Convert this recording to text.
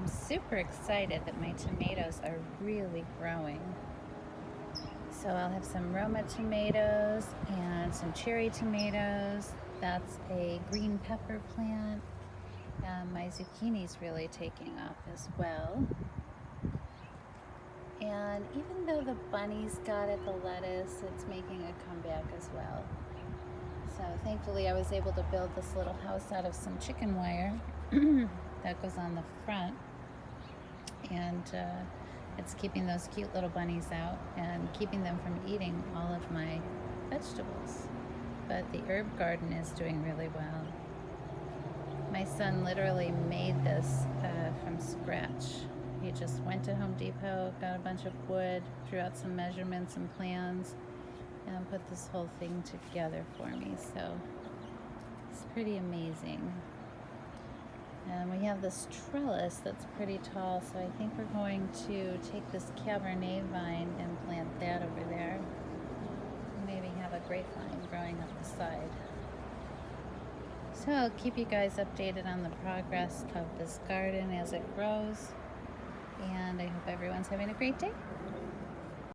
super excited that my tomatoes are really growing. So I'll have some Roma tomatoes and some cherry tomatoes. That's a green pepper plant. My zucchini's really taking off as well. And even though the bunnies got at the lettuce, it's making a comeback as well. So thankfully I was able to build this little house out of some chicken wire that goes on the front. And it's keeping those cute little bunnies out and keeping them from eating all of my vegetables. But the herb garden is doing really well. My son literally made this from scratch. He just went to Home Depot, got a bunch of wood, drew out some measurements and plans, and put this whole thing together for me. So it's pretty amazing. And we have this trellis that's pretty tall, so I think we're going to take this Cabernet vine and plant that over there. Maybe have a grapevine growing up the side. So I'll keep you guys updated on the progress of this garden as it grows. And I hope everyone's having a great day.